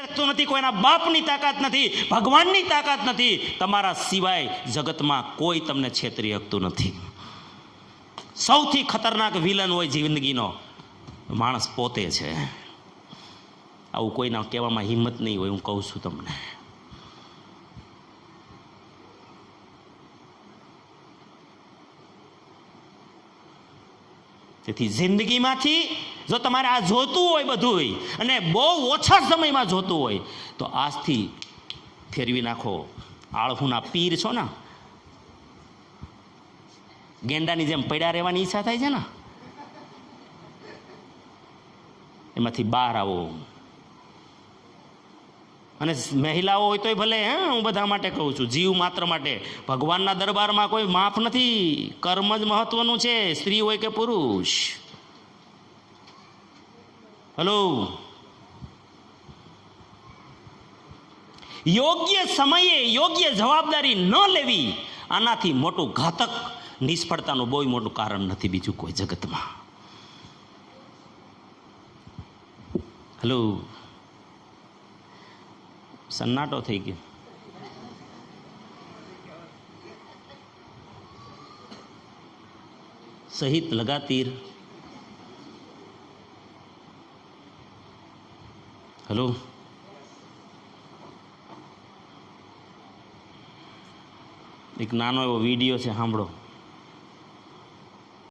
નથી, કોઈના બાપની તાકાત નથી, ભગવાનની તાકાત નથી, તમારા સિવાય જગતમાં કોઈ તમને છેતરી શકતું નથી. સૌથી ખતરનાક વિલન હોય જિંદગીનો માણસ પોતે છે. આવું કોઈના કહેવામાં હિંમત નહીં હોય, હું કહું છું તમને. તેથી જિંદગીમાંથી જો તમારે આ જોતું હોય બધું અને બહુ ઓછા સમયમાં જોતું હોય તો આજથી ફેરવી નાખો. આળહુના પીર છો ને, ગેંડાની જેમ પડ્યા રહેવાની ઈચ્છા થાય છે ને, એમાંથી બહાર આવો. અને મહિલાઓ હોય તોય ભલે, હું બધા માટે કહું છું, જીવ માત્ર માટે. ભગવાનના દરબારમાં કોઈ માફ નથી, કર્મ જ મહત્વનું છે, સ્ત્રી હોય કે પુરુષ. હલો, યોગ્ય સમયે યોગ્ય જવાબદારી ન લેવી આનાથી મોટું ઘાતક નિષ્ફળતાનું બહુ મોટું કારણ નથી બીજું કોઈ જગતમાં. હલો, સન્નાટો થઈ ગયો. સહિત લગાતીર. હલો, એક નાનો એવો વિડીયો છે, સાંભળો.